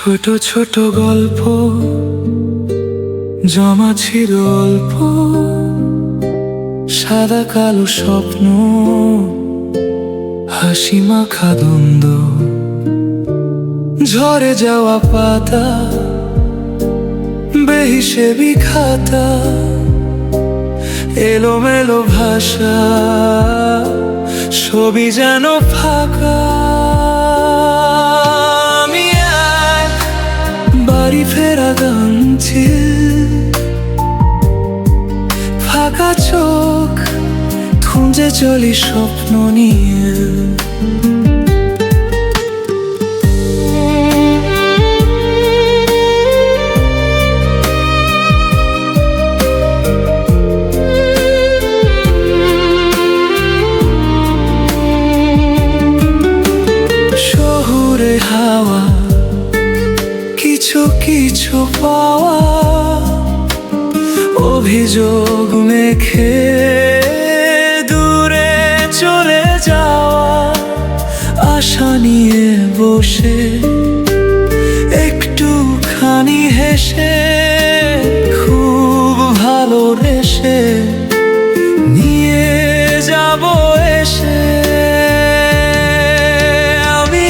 ছোট ছোট গল্প জমা ছিল অল্প, সাদা কালো স্বপ্ন, হাসি মাখা দ্বন্দ্ব, ঝরে যাওয়া পাতা, বেহিসেবি খাতা, এলোমেলো ভাষা, ছবি যেন ফাঁকা। আমি এক বাড়ি ফেরা গানছি, ফাঁকা চোখ খুঁজে চলি স্বপ্ন নিয়ে। শহুরে হাওয়া, কিছু কিছু পাওয়া, অভিযোগ মেখে দূরে চলে যাওয়া, আশা নিয়ে বসে একটুখানি হেসে, খুব ভালোবেসে নিয়ে যাব এসে। আমি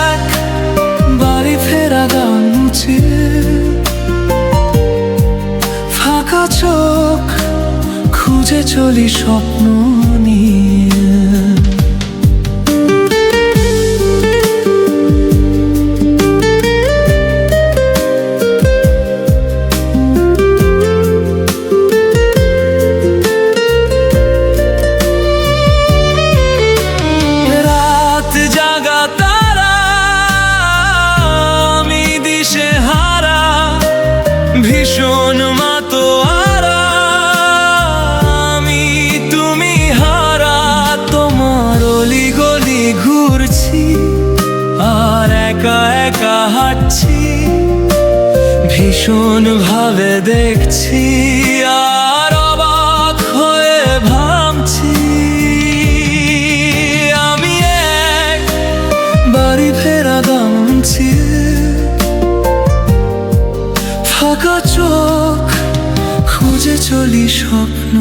এক বাড়ি ফেরা গানছি, ফাঁকা চোখ খুঁজে চলি স্বপ্ন নিয়ে। রাত জাগা তারা, আমি দিশে হারা, ভীষণ মাতোয়ারা, আমি তুমি হারা। তোমার অলি গলি ঘুরছি, আর একা একা হাঁটছি, ভীষণ ভাবে দেখছি, আর অবাক হয়ে ভাবছি। আমি এক বাড়ি ফেরা গানছি, ফাঁকা চোখ খুঁজে চলি স্বপ্ন।